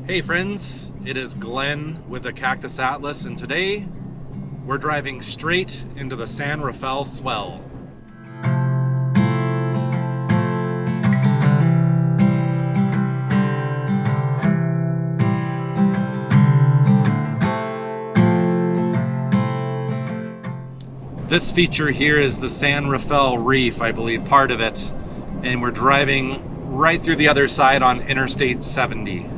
Hey friends, it is Glenn with the Cactus Atlas, and today we're driving straight into the San Rafael Swell. This feature here is the San Rafael Reef, I believe, part of it, and we're driving right through the other side on Interstate 70.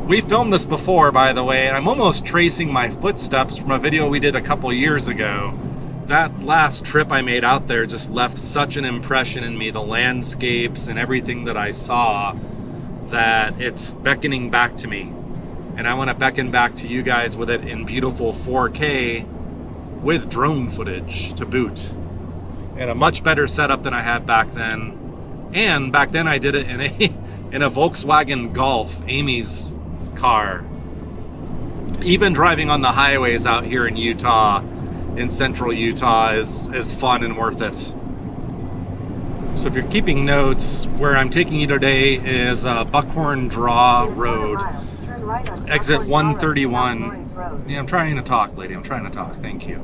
We filmed this before, by the way, and I'm almost tracing my footsteps from a video we did a couple years ago. That last trip I made out there just left such an impression in me, the landscapes and everything that I saw, that it's beckoning back to me. And I want to beckon back to you guys with it in beautiful 4K with drone footage to boot. And a much better setup than I had back then. And back then I did it in a Volkswagen Golf, Amy's car. Even driving on the highways out here in Utah, in central Utah, is fun and worth it. So if you're keeping notes, where I'm taking you today is Buckhorn Draw Road, exit 131. Yeah, I'm trying to talk, lady. I'm trying to talk. Thank you.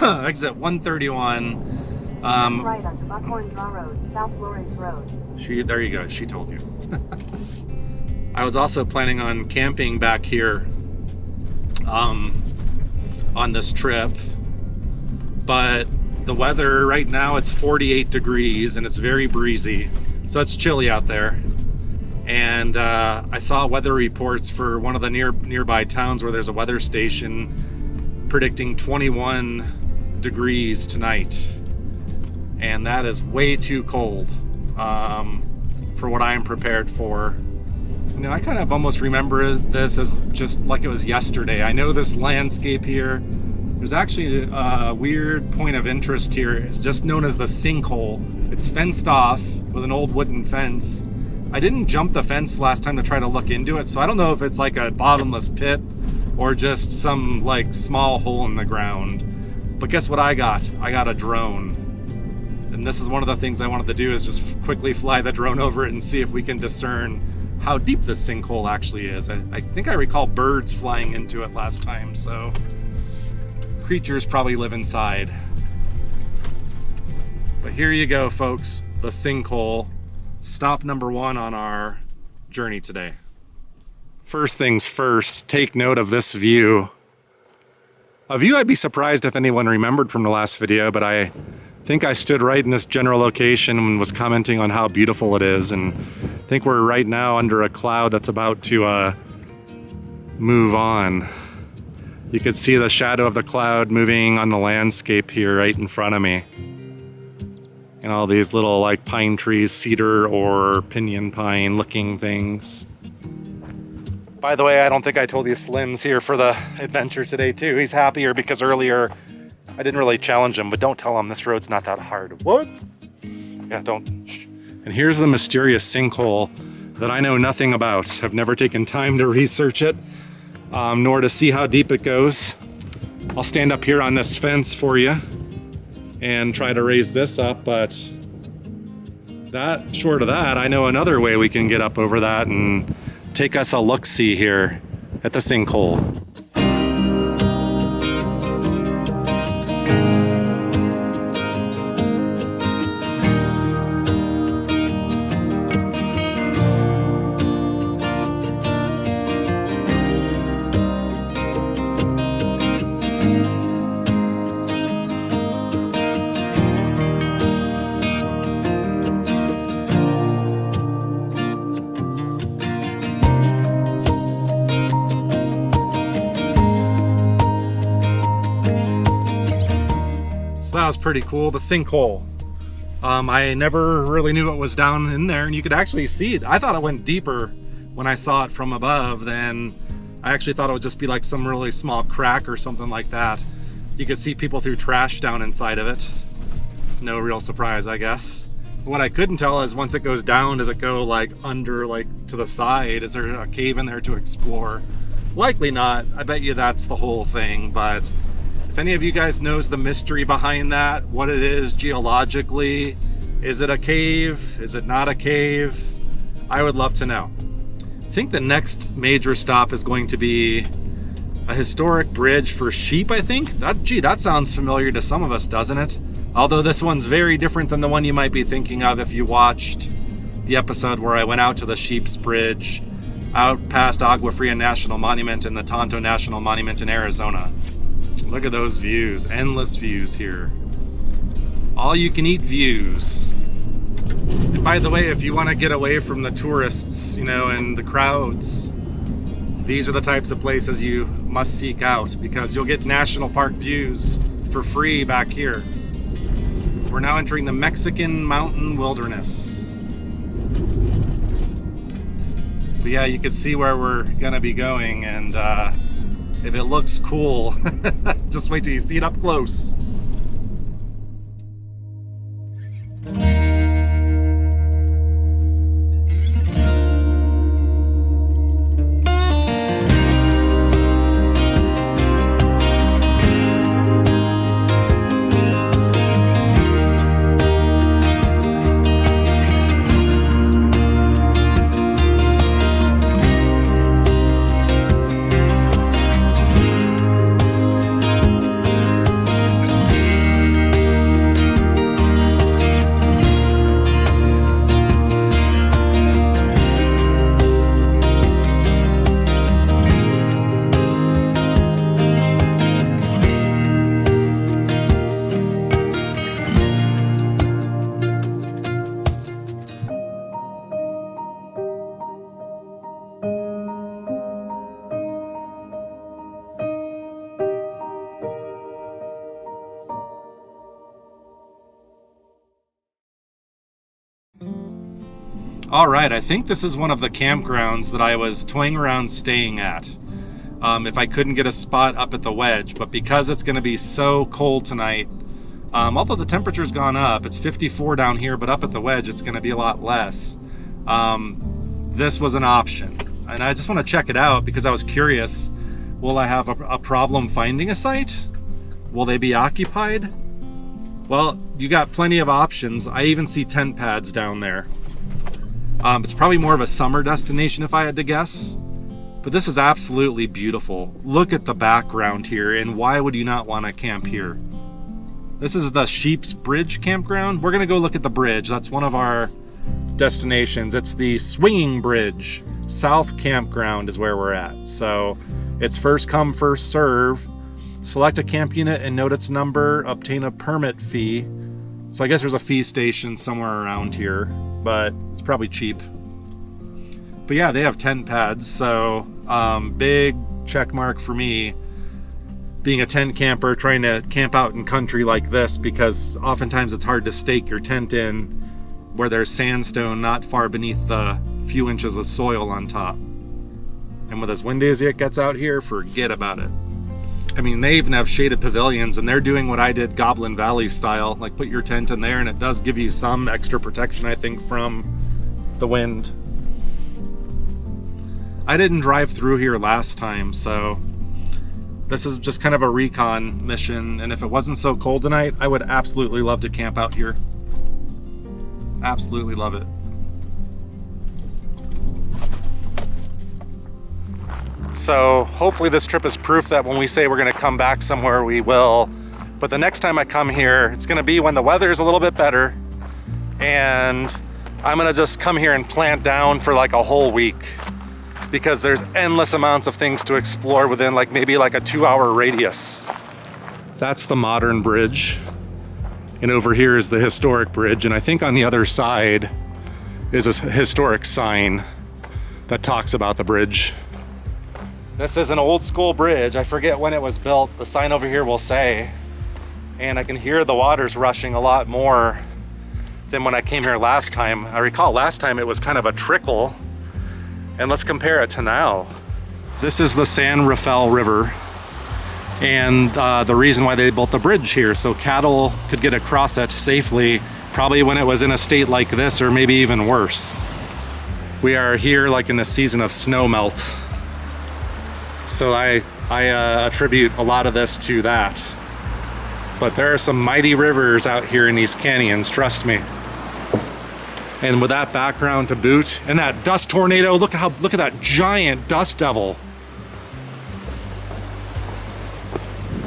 Exit 131. Right onto Buckhorn Draw Road, South Lawrence Road. There you go. She told you. I was also planning on camping back here on this trip, but the weather right now, it's 48 degrees and it's very breezy, so it's chilly out there. And I saw weather reports for one of the nearby towns where there's a weather station predicting 21 degrees tonight, and that is way too cold for what I am prepared for. You know, I kind of almost remember this as just like it was yesterday. I know this landscape here. There's actually a weird point of interest here. It's just known as the Sinkhole. It's fenced off with an old wooden fence. I didn't jump the fence last time to try to look into it, so I don't know if it's like a bottomless pit or just some like small hole in the ground. But guess what I got? I got a drone. And this is one of the things I wanted to do, is just quickly fly the drone over it and see if we can discern how deep this sinkhole actually is. I think I recall birds flying into it last time, so creatures probably live inside. But here you go, folks, the sinkhole. Stop number one on our journey today. First things first, take note of this view. A view I'd be surprised if anyone remembered from the last video, but I think I stood right in this general location and was commenting on how beautiful it is, and I think we're right now under a cloud that's about to move on. You could see the shadow of the cloud moving on the landscape here right in front of me. And all these little like pine trees, cedar or pinyon pine looking things. By the way, I don't think I told you Slim's here for the adventure today too. He's happier because earlier I didn't really challenge him, but don't tell him this road's not that hard. What? Yeah, don't. And here's the mysterious sinkhole that I know nothing about. I've never taken time to research it, nor to see how deep it goes. I'll stand up here on this fence for you and try to raise this up, but short of that, I know another way we can get up over that and take us a look-see here at the sinkhole. That was pretty cool, the sinkhole. I never really knew what was down in there, and you could actually see it. I thought it went deeper when I saw it from above. Then I actually thought it would just be like some really small crack or something like that. You could see people threw trash down inside of it. No real surprise, I guess. What I couldn't tell is once it goes down, does it go like under, like to the side? Is there a cave in there to explore? Likely not. I bet you that's the whole thing, but if any of you guys knows the mystery behind that, what it is geologically, is it a cave? Is it not a cave? I would love to know. think the next major stop is going to be a historic bridge for sheep, I think. That sounds familiar to some of us, doesn't it? Although this one's very different than the one you might be thinking of if you watched the episode where I went out to the Sheep's Bridge, out past Agua Fria National Monument and the Tonto National Monument in Arizona. Look at those views, endless views here. All you can eat views. And by the way, if you want to get away from the tourists, and the crowds, these are the types of places you must seek out because you'll get national park views for free back here. We're now entering the Mexican mountain wilderness. But yeah, you can see where we're gonna be going, and if it looks cool, just wait till you see it up close. All right, I think this is one of the campgrounds that I was toying around staying at. If I couldn't get a spot up at the Wedge, but because it's going to be so cold tonight, although the temperature's gone up, it's 54 down here, but up at the Wedge it's going to be a lot less. This was an option, and I just want to check it out because I was curious. Will I have a problem finding a site? Will they be occupied? Well, you got plenty of options. I even see tent pads down there. It's probably more of a summer destination if I had to guess, but this is absolutely beautiful. Look at the background here, and why would you not want to camp here? This is the Sheep's Bridge Campground. We're gonna go look at the bridge. That's one of our destinations. It's the Swinging Bridge South Campground is where we're at. So it's first come, first serve. Select a camp unit and note its number, obtain a permit fee. So I guess there's a fee station somewhere around here, but it's probably cheap. But yeah, they have tent pads, so big check mark for me being a tent camper, trying to camp out in country like this, because oftentimes it's hard to stake your tent in where there's sandstone not far beneath the few inches of soil on top. And with as windy as it gets out here, forget about it. I mean, they even have shaded pavilions, and they're doing what I did Goblin Valley style, like put your tent in there, and it does give you some extra protection, I think, from the wind. I didn't drive through here last time, so this is just kind of a recon mission, and if it wasn't so cold tonight, I would absolutely love to camp out here. Absolutely love it. So hopefully this trip is proof that when we say we're gonna come back somewhere, we will. But the next time I come here, it's gonna be when the weather is a little bit better, and I'm gonna just come here and plant down for like a whole week, because there's endless amounts of things to explore within maybe like a 2-hour radius. That's the modern bridge. And over here is the historic bridge. And I think on the other side is a historic sign that talks about the bridge. This is an old school bridge. I forget when it was built. The sign over here will say, and I can hear the waters rushing a lot more than when I came here last time. I recall last time it was kind of a trickle, and let's compare it to now. This is the San Rafael River, and the reason why they built the bridge here, so cattle could get across it safely, probably when it was in a state like this, or maybe even worse. We are here like in the season of snow melt. So I attribute a lot of this to that. But there are some mighty rivers out here in these canyons, trust me. And with that background to boot, and that dust tornado, look at that giant dust devil.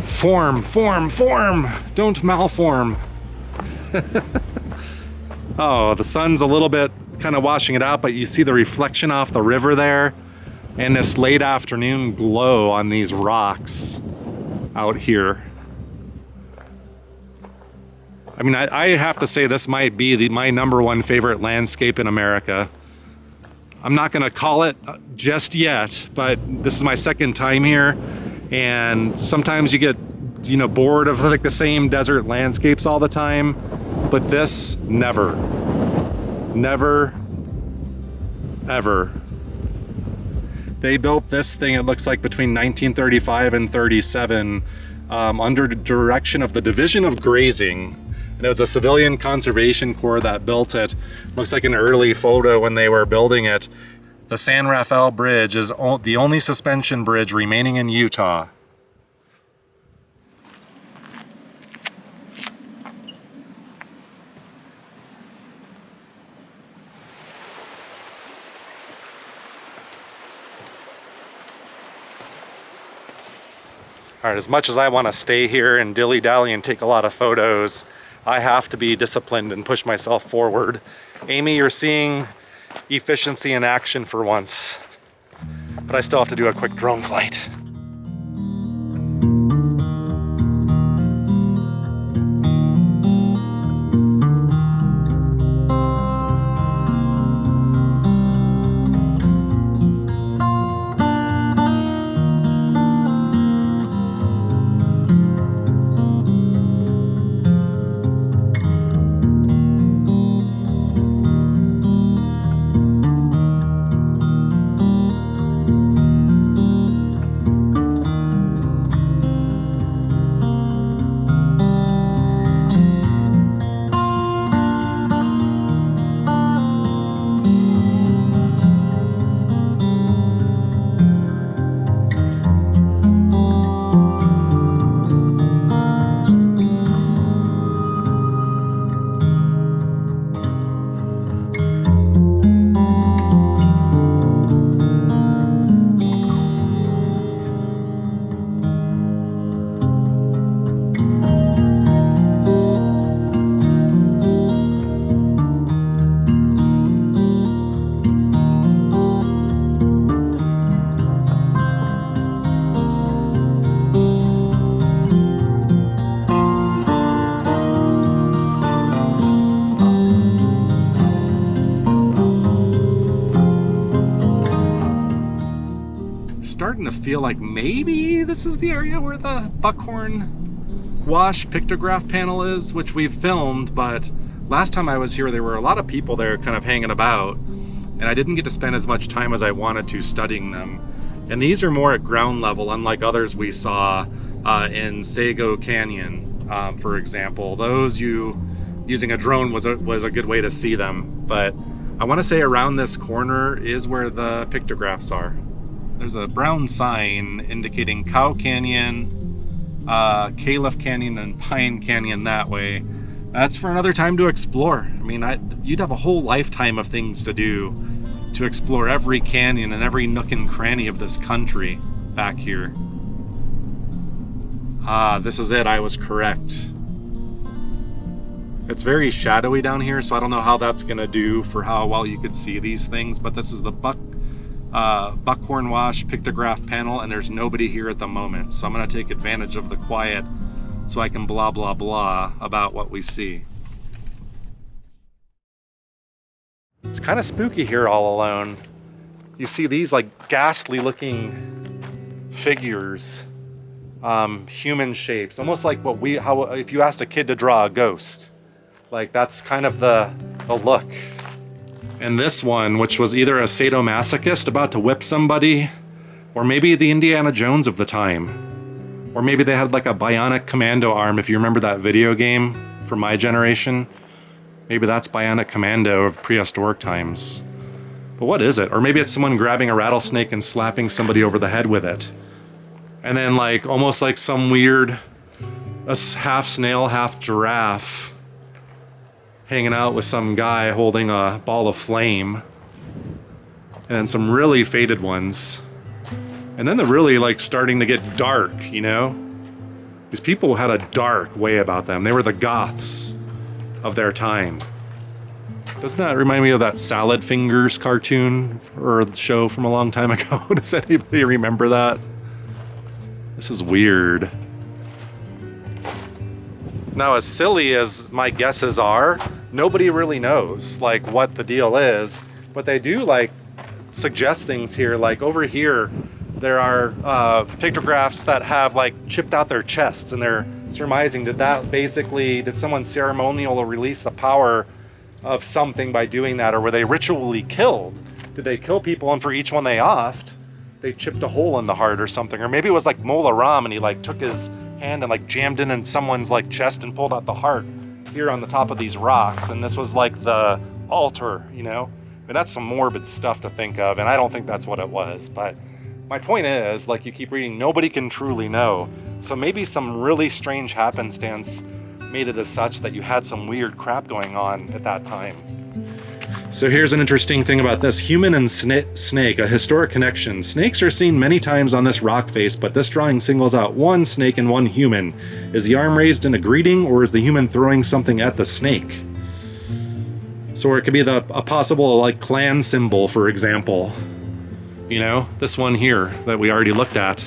Form, form, form, don't malform. Oh, the sun's a little bit kind of washing it out, but you see the reflection off the river there, and this late afternoon glow on these rocks out here. I mean, I have to say this might be my #1 favorite landscape in America. I'm not gonna call it just yet, but this is my second time here, and sometimes you get, you know, bored of like the same desert landscapes all the time, but this never, ever. They built this thing, it looks like between 1935 and 37, under the direction of the Division of Grazing. And it was a civilian conservation corps that built it. Looks like an early photo when they were building it. The San Rafael Bridge is the only suspension bridge remaining in Utah. All right, as much as I want to stay here and dilly-dally and take a lot of photos, I have to be disciplined and push myself forward. Amy, you're seeing efficiency in action for once, but I still have to do a quick drone flight. Starting to feel like maybe this is the area where the Buckhorn Wash Pictograph panel is, which we've filmed, but last time I was here there were a lot of people there kind of hanging about, and I didn't get to spend as much time as I wanted to studying them. And these are more at ground level, unlike others we saw in Sago Canyon, for example. Those using a drone was a good way to see them, but I want to say around this corner is where the pictographs are. There's a brown sign indicating Cow Canyon, Caliph Canyon, and Pine Canyon that way. That's for another time to explore. I mean, you'd have a whole lifetime of things to do to explore every canyon and every nook and cranny of this country back here. This is it. I was correct. It's very shadowy down here, so I don't know how that's gonna do for how well you could see these things, but this is the Buckhorn Wash Pictograph panel, and there's nobody here at the moment, so I'm going to take advantage of the quiet so I can blah blah blah about what we see. It's kind of spooky here all alone. You see these like ghastly looking figures, human shapes, almost like how if you asked a kid to draw a ghost, like that's kind of the look. And this one, which was either a sadomasochist about to whip somebody, or maybe the Indiana Jones of the time. Or maybe they had like a bionic commando arm, if you remember that video game from my generation. Maybe that's Bionic Commando of prehistoric times. But what is it? Or maybe it's someone grabbing a rattlesnake and slapping somebody over the head with it. And then like, almost like some weird, half snail, half giraffe, hanging out with some guy holding a ball of flame. And some really faded ones. And then they're really like starting to get dark, you know? These people had a dark way about them. They were the goths of their time. Doesn't that remind me of that Salad Fingers cartoon or show from a long time ago? Does anybody remember that? This is weird. Now, as silly as my guesses are, nobody really knows like what the deal is, but they do like suggest things here. Like over here, there are pictographs that have like chipped out their chests, and they're surmising did someone ceremonial release the power of something by doing that, or were they ritually killed? Did they kill people, and for each one they offed, they chipped a hole in the heart or something? Or maybe it was like Mola Ram, and he like took his hand and like jammed in someone's like chest and pulled out the heart here on the top of these rocks, and this was like the altar, you know? I mean, that's some morbid stuff to think of, and I don't think that's what it was. But my point is, like you keep reading, nobody can truly know. So maybe some really strange happenstance made it as such that you had some weird crap going on at that time. So here's an interesting thing about this. Human and snake, a historic connection. Snakes are seen many times on this rock face, but this drawing singles out one snake and one human. Is the arm raised in a greeting, or is the human throwing something at the snake? So it could be a possible like clan symbol, for example. You know, this one here that we already looked at.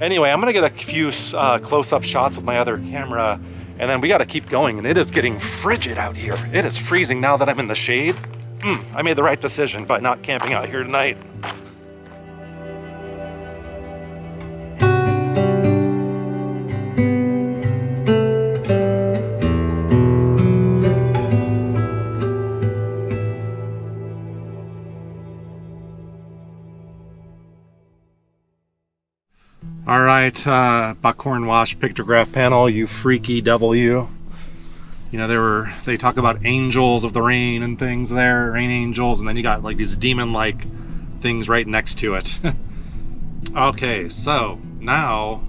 Anyway, I'm gonna get a few close-up shots with my other camera, and then we gotta keep going, and it is getting frigid out here. It is freezing now that I'm in the shade. I made the right decision by not camping out here tonight. All right, Buckhorn Wash Pictograph panel, you freaky devil, you. You know, they talk about angels of the rain and things there, rain angels, and then you got like these demon-like things right next to it. Okay, so now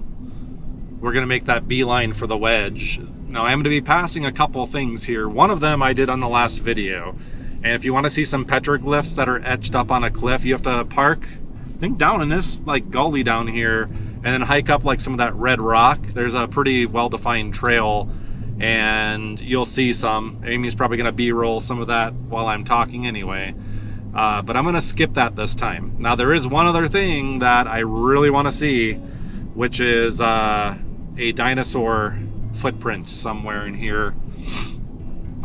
we're gonna make that beeline for the wedge. Now I'm gonna be passing a couple things here. One of them I did on the last video, and if you want to see some petroglyphs that are etched up on a cliff, you have to park, I think, down in this like gully down here, and then hike up like some of that red rock. There's a pretty well-defined trail, and you'll see some. Amy's probably gonna B-roll some of that while I'm talking anyway. But I'm gonna skip that this time. Now there is one other thing that I really wanna see, which is a dinosaur footprint somewhere in here.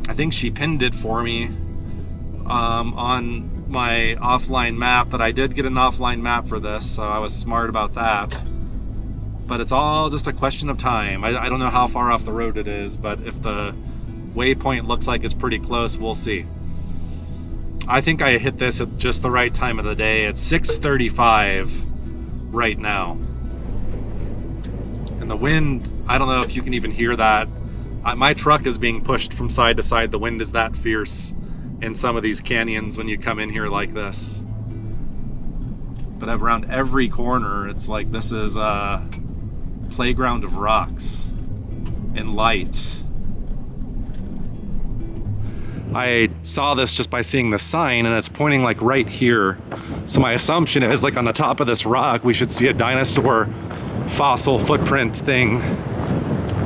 I think she pinned it for me on my offline map, but I did get an offline map for this, so I was smart about that. But it's all just a question of time. I don't know how far off the road it is, but if the waypoint looks like it's pretty close, we'll see. I think I hit this at just the right time of the day. It's 6:35 right now. And the wind, I don't know if you can even hear that. My truck is being pushed from side to side. The wind is that fierce in some of these canyons when you come in here like this. But around every corner, it's like this is a playground of rocks and light. I saw this just by seeing the sign, and it's pointing like right here. So my assumption is like on the top of this rock, we should see a dinosaur fossil footprint thing.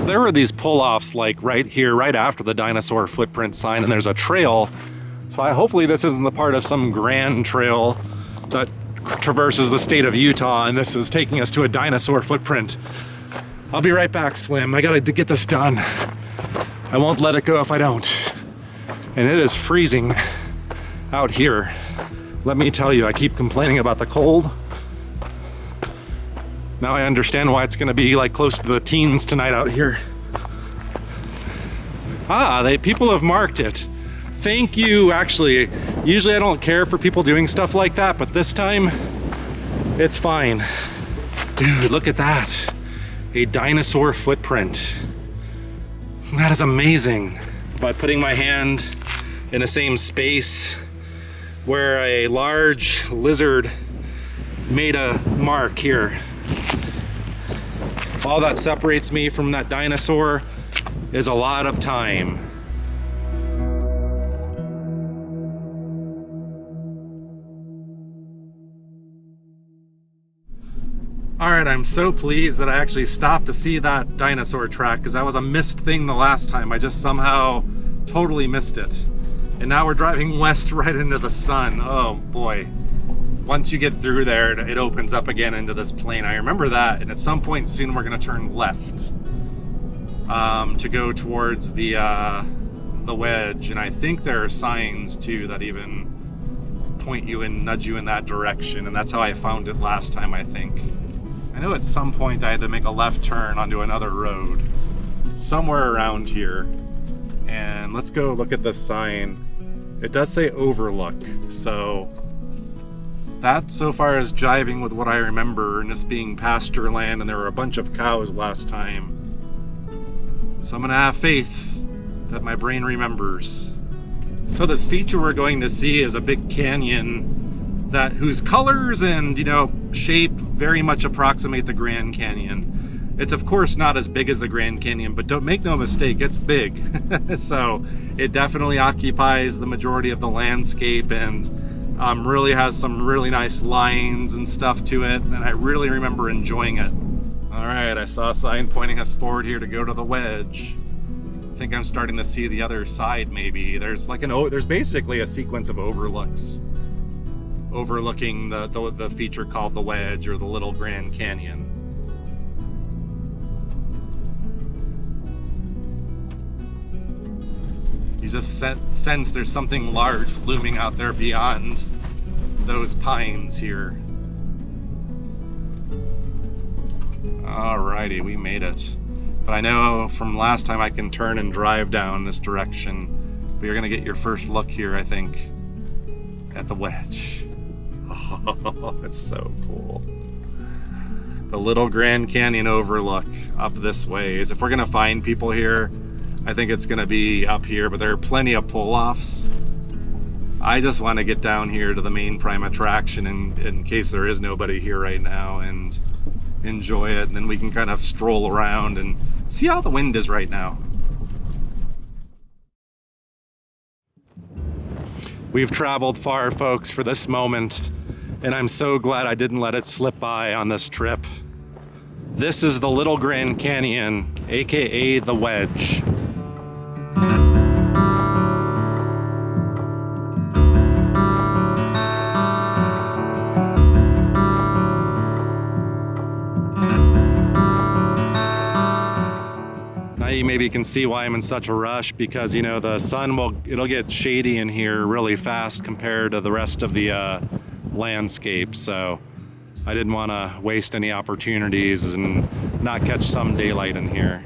There were these pull-offs like right here, right after the dinosaur footprint sign, and there's a trail. So hopefully this isn't the part of some grand trail that traverses the state of Utah, and this is taking us to a dinosaur footprint. I'll be right back, Slim. I gotta get this done. I won't let it go if I don't. And it is freezing out here. Let me tell you, I keep complaining about the cold. Now I understand why it's gonna be like close to the teens tonight out here. People have marked it. Thank you, actually. Usually I don't care for people doing stuff like that, but this time, it's fine. Dude, look at that. A dinosaur footprint. That is amazing. By putting my hand in the same space where a large lizard made a mark here. All that separates me from that dinosaur is a lot of time. Alright, I'm so pleased that I actually stopped to see that dinosaur track, because that was a missed thing the last time. I just somehow totally missed it. And now we're driving west right into the sun. Oh boy. Once you get through there, it opens up again into this plain. I remember that, and at some point soon we're going to turn left to go towards the wedge. And I think there are signs too that even point you and nudge you in that direction, and that's how I found it last time, I think. I know at some point I had to make a left turn onto another road somewhere around here. And let's go look at the sign. It does say Overlook, so that so far is jiving with what I remember, and this being pasture land, and there were a bunch of cows last time. So I'm gonna have faith that my brain remembers. So this feature we're going to see is a big canyon whose colors and, you know, shape very much approximate the Grand Canyon. It's of course not as big as the Grand Canyon, but don't make no mistake, it's big. So it definitely occupies the majority of the landscape, and really has some really nice lines and stuff to it, and I really remember enjoying it. Alright, I saw a sign pointing us forward here to go to the wedge. I think I'm starting to see the other side maybe. There's like there's basically a sequence of overlooks overlooking the feature called the Wedge, or the Little Grand Canyon. You just sense there's something large looming out there beyond those pines here. Alrighty, we made it. But I know from last time I can turn and drive down this direction. But you're gonna get your first look here, I think, at the Wedge. Oh, it's so cool. The Little Grand Canyon overlook up this way. If we're gonna find people here, I think it's gonna be up here, but there are plenty of pull-offs. I just want to get down here to the main prime attraction in case there is nobody here right now, and enjoy it, and then we can kind of stroll around and see how the wind is right now. We've traveled far, folks, for this moment, and I'm so glad I didn't let it slip by on this trip. This is the Little Grand Canyon, aka the Wedge. You maybe can see why I'm in such a rush, because, you know, the sun it'll get shady in here really fast compared to the rest of the landscape, so I didn't want to waste any opportunities and not catch some daylight in here.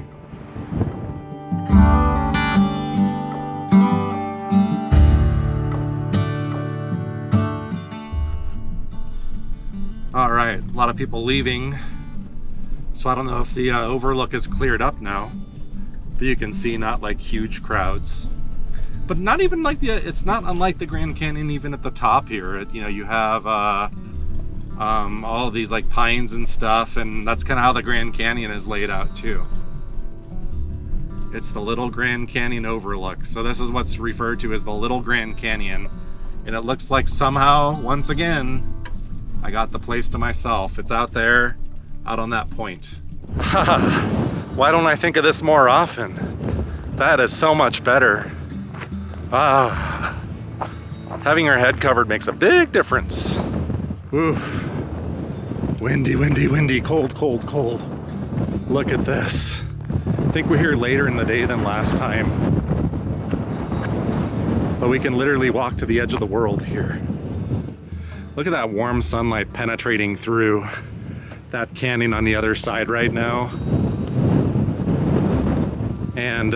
All right, a lot of people leaving, so I don't know if the overlook is cleared up now. But you can see not like huge crowds, but not even like it's not unlike the Grand Canyon even at the top here. You know, you have all these like pines and stuff, and that's kind of how the Grand Canyon is laid out too. It's the Little Grand Canyon overlook. So this is what's referred to as the Little Grand Canyon, and it looks like somehow, once again, I got the place to myself. It's out there, out on that point. Why don't I think of this more often? That is so much better. Ah, having your head covered makes a big difference. Oof. Windy, windy, windy, cold, cold, cold. Look at this. I think we're here later in the day than last time. But we can literally walk to the edge of the world here. Look at that warm sunlight penetrating through that canyon on the other side right now. And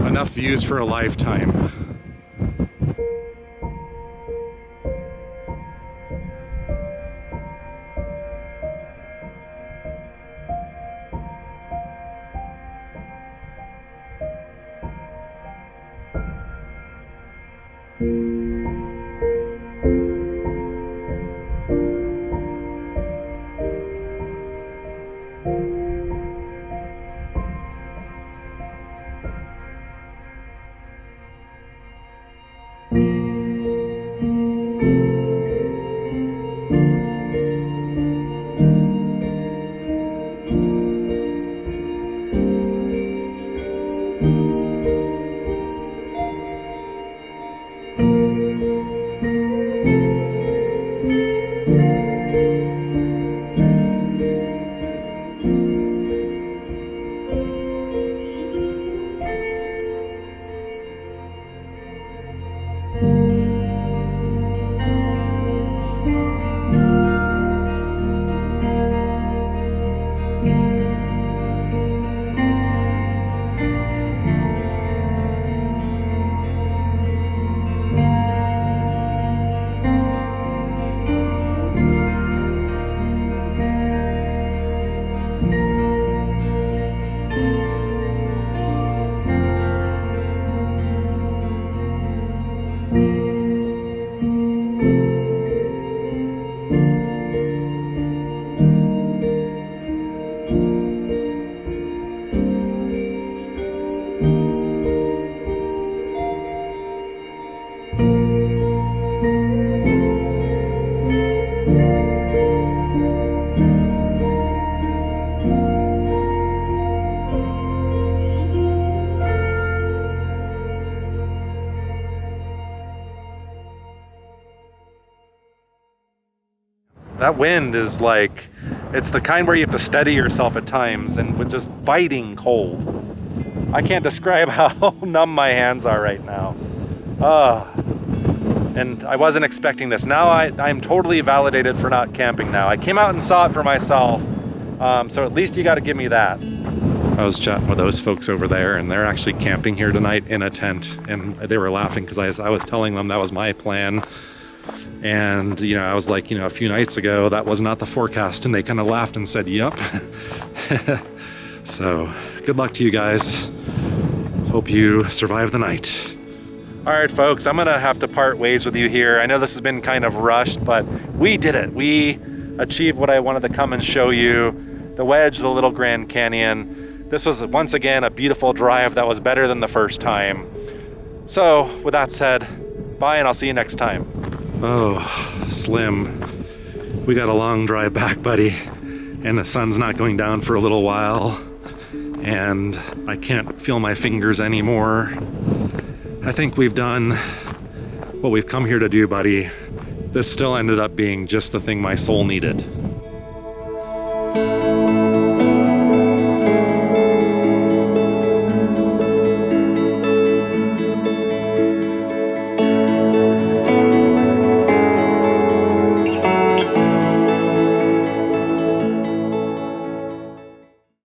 enough views for a lifetime. That wind is like, it's the kind where you have to steady yourself at times, and with just biting cold. I can't describe how numb my hands are right now. And I wasn't expecting this. Now I'm totally validated for not camping now. I came out and saw it for myself, so at least you got to give me that. I was chatting with those folks over there, and they're actually camping here tonight in a tent, and they were laughing because I was telling them that was my plan. And, you know, I was like, you know, a few nights ago, that was not the forecast. And they kind of laughed and said, yep. So, good luck to you guys. Hope you survive the night. All right, folks, I'm going to have to part ways with you here. I know this has been kind of rushed, but we did it. We achieved what I wanted to come and show you. The Wedge, the Little Grand Canyon. This was, once again, a beautiful drive that was better than the first time. So, with that said, bye, and I'll see you next time. Oh, Slim, we got a long drive back, buddy, and the sun's not going down for a little while, and I can't feel my fingers anymore. I think we've done what we've come here to do, buddy. This still ended up being just the thing my soul needed.